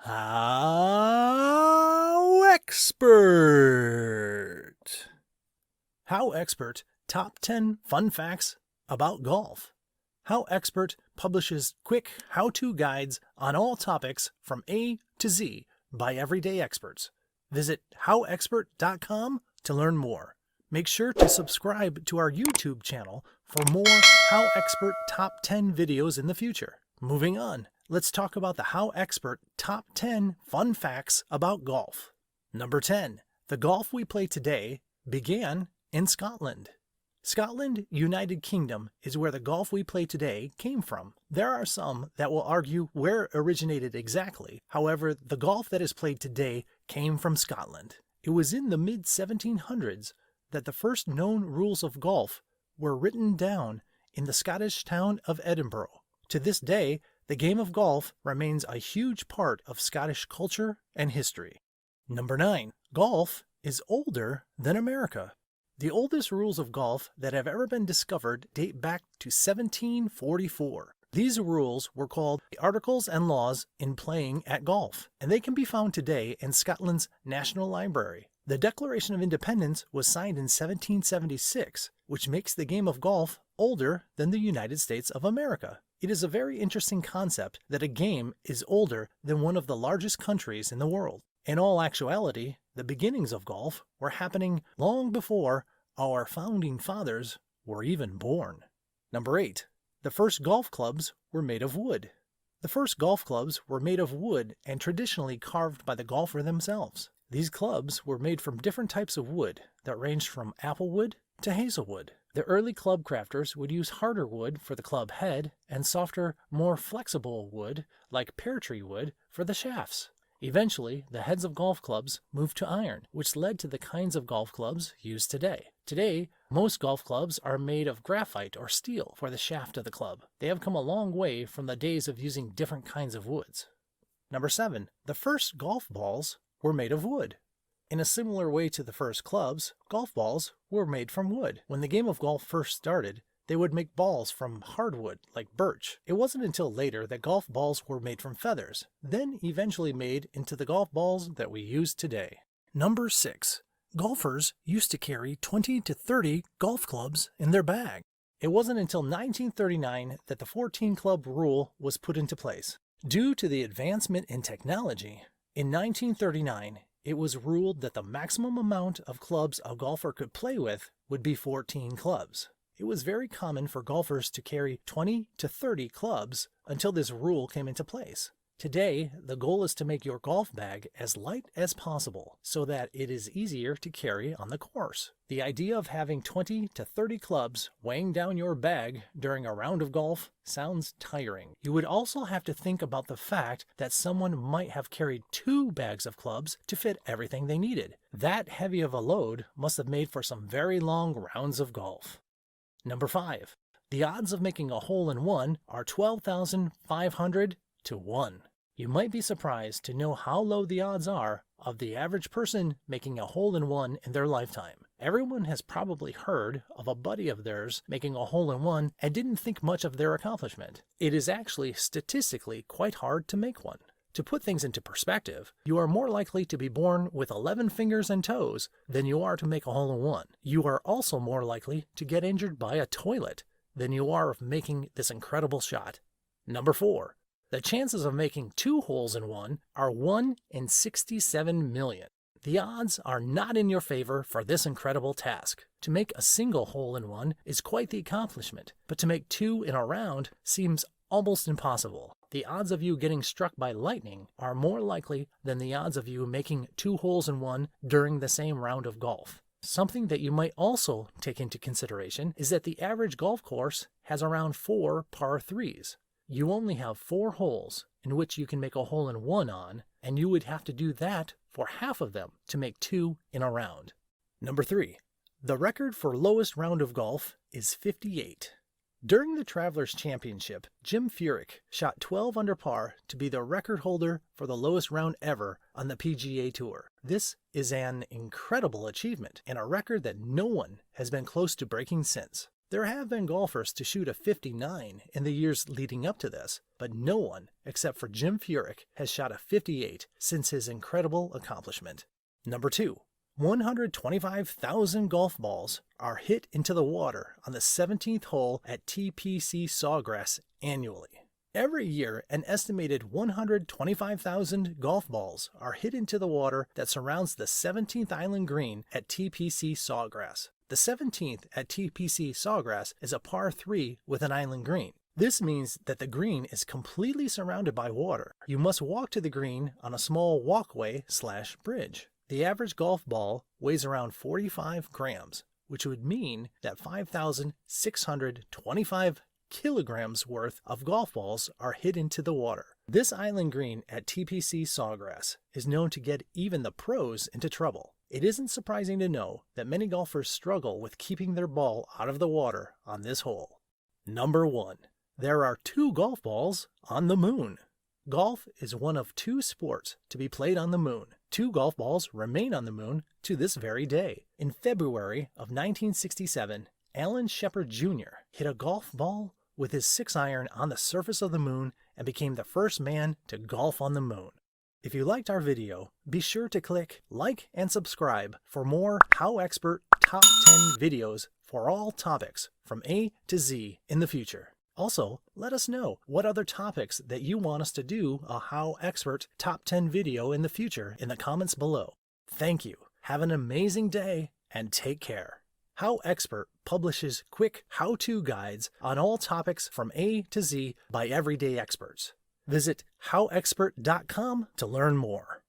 HowExpert. HowExpert Top 10 Fun Facts About Golf. HowExpert publishes quick how-to guides on all topics from A to Z by everyday experts. Visit howexpert.com to learn more. Make sure to subscribe to our YouTube channel for more HowExpert Top 10 videos in the future. Moving on, let's talk about the HowExpert Top 10 Fun Facts About Golf. Number 10. The golf we play today began in Scotland. Scotland, United Kingdom, is where the golf we play today came from. There are some that will argue where it originated exactly. However, the golf that is played today came from Scotland. It was in the mid-1700s that the first known rules of golf were written down in the Scottish town of Edinburgh. To this day, the game of golf remains a huge part of Scottish culture and history. Number 9. Golf is older than America. The oldest rules of golf that have ever been discovered date back to 1744. These rules were called the Articles and Laws in Playing at Golf, and they can be found today in Scotland's National Library. The Declaration of Independence was signed in 1776, which makes the game of golf older than the United States of America. It is a very interesting concept that a game is older than one of the largest countries in the world. In all actuality, the beginnings of golf were happening long before our founding fathers were even born. Number 8. The first golf clubs were made of wood. The first golf clubs were made of wood and traditionally carved by the golfer themselves. These clubs were made from different types of wood that ranged from applewood to hazelwood. The early club crafters would use harder wood for the club head and softer, more flexible wood like pear tree wood for the shafts. Eventually, the heads of golf clubs moved to iron, which led to the kinds of golf clubs used today. Today, most golf clubs are made of graphite or steel for the shaft of the club. They have come a long way from the days of using different kinds of woods. Number 7. The first golf balls were made of wood. In a similar way to the first clubs, golf balls were made from wood. When the game of golf first started, they would make balls from hardwood like birch. It wasn't until later that golf balls were made from feathers, then eventually made into the golf balls that we use today. Number 6. Golfers used to carry 20 to 30 golf clubs in their bag. It wasn't until 1939 that the 14-club rule was put into place. Due to the advancement in technology, in 1939, it was ruled that the maximum amount of clubs a golfer could play with would be 14 clubs. It was very common for golfers to carry 20 to 30 clubs until this rule came into place. Today, the goal is to make your golf bag as light as possible so that it is easier to carry on the course. The idea of having 20 to 30 clubs weighing down your bag during a round of golf sounds tiring. You would also have to think about the fact that someone might have carried 2 bags of clubs to fit everything they needed. That heavy of a load must have made for some very long rounds of golf. Number 5. The odds of making a hole-in-one are 12,500 to 1. You might be surprised to know how low the odds are of the average person making a hole-in-one in their lifetime. Everyone has probably heard of a buddy of theirs making a hole-in-one and didn't think much of their accomplishment. It is actually statistically quite hard to make one. To put things into perspective, you are more likely to be born with 11 fingers and toes than you are to make a hole-in-one. You are also more likely to get injured by a toilet than you are of making this incredible shot. Number 4. The chances of making 2 holes in one are 1 in 67 million. The odds are not in your favor for this incredible task. To make a single hole in one is quite the accomplishment, but to make 2 in a round seems almost impossible. The odds of you getting struck by lightning are more likely than the odds of you making 2 holes in one during the same round of golf. Something that you might also take into consideration is that the average golf course has around 4 par 3s. You only have 4 holes in which you can make a hole-in-one on, and you would have to do that for half of them to make 2 in a round. Number 3. The record for lowest round of golf is 58. During the Travelers Championship, Jim Furyk shot 12 under par to be the record holder for the lowest round ever on the PGA Tour. This is an incredible achievement and a record that no one has been close to breaking since. There have been golfers to shoot a 59 in the years leading up to this, but no one, except for Jim Furyk, has shot a 58 since his incredible accomplishment. Number 2. 125,000 golf balls are hit into the water on the 17th hole at TPC Sawgrass annually. Every year, an estimated 125,000 golf balls are hit into the water that surrounds the 17th island green at TPC Sawgrass. The 17th at TPC Sawgrass is a par 3 with an island green. This means that the green is completely surrounded by water. You must walk to the green on a small walkway/bridge. The average golf ball weighs around 45 grams, which would mean that 5,625 kilograms worth of golf balls are hit into the water. This island green at TPC Sawgrass is known to get even the pros into trouble. It isn't surprising to know that many golfers struggle with keeping their ball out of the water on this hole. Number 1. There are 2 golf balls on the moon. Golf is one of 2 sports to be played on the moon. 2 golf balls remain on the moon to this very day. In February of 1967, Alan Shepard Jr. hit a golf ball with his 6-iron on the surface of the moon and became the first man to golf on the moon. If you liked our video, be sure to click like and subscribe for more HowExpert Top 10 videos for all topics from A to Z in the future. Also, let us know what other topics that you want us to do a HowExpert Top 10 video in the future in the comments below. Thank you. Have an amazing day and take care. HowExpert publishes quick how-to guides on all topics from A to Z by everyday experts. Visit howexpert.com to learn more.